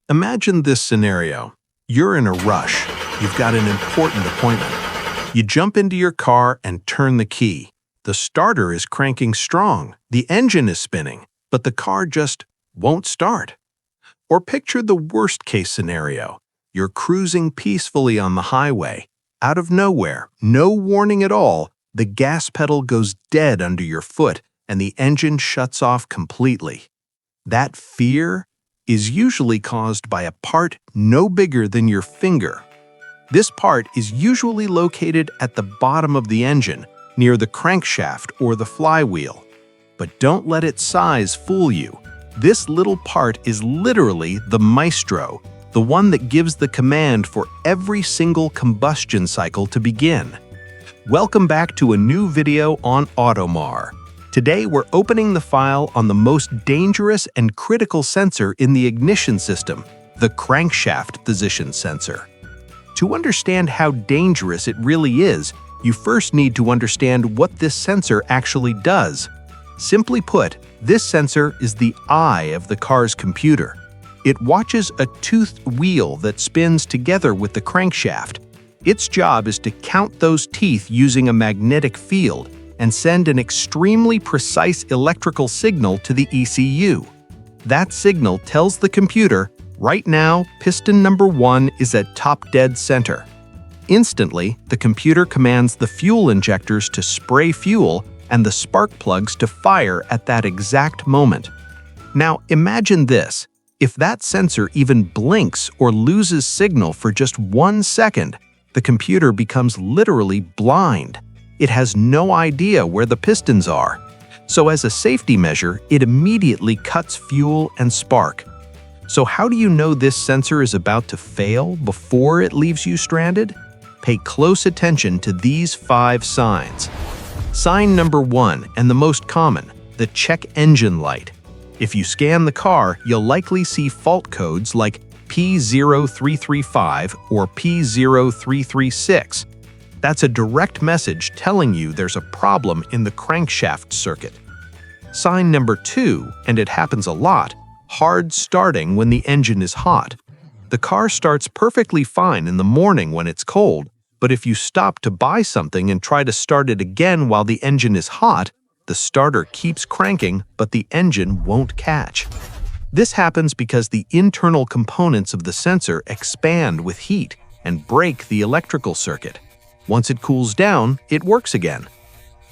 Imagine this scenario. You're in a rush. You've got an important appointment. You jump into your car and turn the key. The starter is cranking strong, the engine is spinning, but the car just won't start. Or picture the worst-case scenario. You're cruising peacefully on the highway. Out of nowhere, no warning at all, the gas pedal goes dead under your foot and the engine shuts off completely. That fear is usually caused by a part no bigger than your finger. This part is usually located at the bottom of the engine, near the crankshaft or the flywheel. But don't let its size fool you. This little part is literally the Maestro, the one that gives the command for every single combustion cycle to begin. Welcome back to a new video on AutoMar. Today we're opening the file on the most dangerous and critical sensor in the ignition system, the Crankshaft Position Sensor. To understand how dangerous it really is, you first need to understand what this sensor actually does. Simply put, this sensor is the eye of the car's computer. It watches a toothed wheel that spins together with the crankshaft. Its job is to count those teeth using a magnetic field and send an extremely precise electrical signal to the ECU. That signal tells the computer, right now, piston number 1 is at top dead center. Instantly, the computer commands the fuel injectors to spray fuel and the spark plugs to fire at that exact moment. Now, imagine this. If that sensor even blinks or loses signal for just 1 second, the computer becomes literally blind. It has no idea where the pistons are. So as a safety measure, it immediately cuts fuel and spark. So how do you know this sensor is about to fail before it leaves you stranded? Pay close attention to these 5 signs. Sign number 1, and the most common, the check engine light. If you scan the car, you'll likely see fault codes like P0335 or P0336. That's a direct message telling you there's a problem in the crankshaft circuit. Sign number 2, and it happens a lot, hard starting when the engine is hot. The car starts perfectly fine in the morning when it's cold, but if you stop to buy something and try to start it again while the engine is hot, the starter keeps cranking, but the engine won't catch. This happens because the internal components of the sensor expand with heat and break the electrical circuit. Once it cools down, it works again.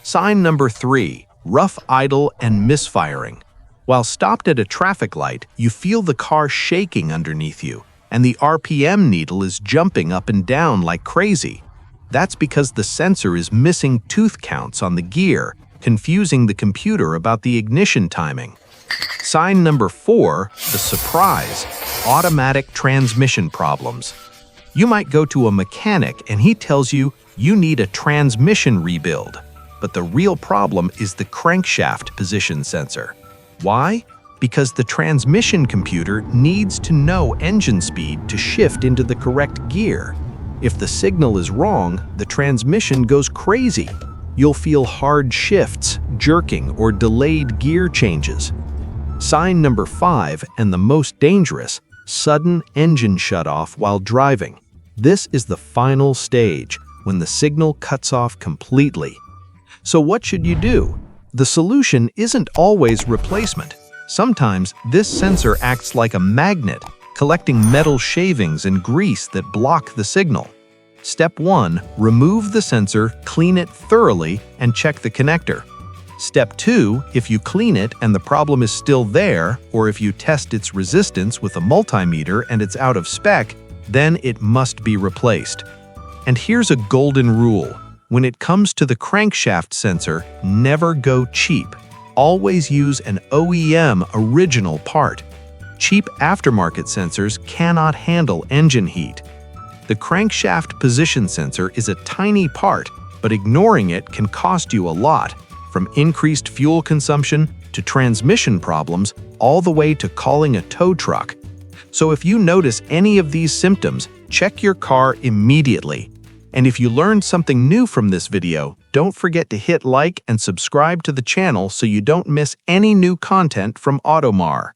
Sign number 3, rough idle and misfiring. While stopped at a traffic light, you feel the car shaking underneath you, and the RPM needle is jumping up and down like crazy. That's because the sensor is missing tooth counts on the gear, confusing the computer about the ignition timing. Sign number 4, the surprise, automatic transmission problems. You might go to a mechanic and he tells you need a transmission rebuild, but the real problem is the crankshaft position sensor. Why? Because the transmission computer needs to know engine speed to shift into the correct gear. If the signal is wrong, the transmission goes crazy. You'll feel hard shifts, jerking, or delayed gear changes. Sign number 5, and the most dangerous, sudden engine shutoff while driving. This is the final stage, when the signal cuts off completely. So what should you do? The solution isn't always replacement. Sometimes this sensor acts like a magnet, collecting metal shavings and grease that block the signal. Step 1, remove the sensor, clean it thoroughly, and check the connector. Step 2, if you clean it and the problem is still there, or if you test its resistance with a multimeter and it's out of spec, then it must be replaced. And here's a golden rule. When it comes to the crankshaft sensor, never go cheap. Always use an OEM original part. Cheap aftermarket sensors cannot handle engine heat. The crankshaft position sensor is a tiny part, but ignoring it can cost you a lot, from increased fuel consumption to transmission problems, all the way to calling a tow truck. So if you notice any of these symptoms, check your car immediately. And if you learned something new from this video, don't forget to hit like and subscribe to the channel so you don't miss any new content from AutoMar.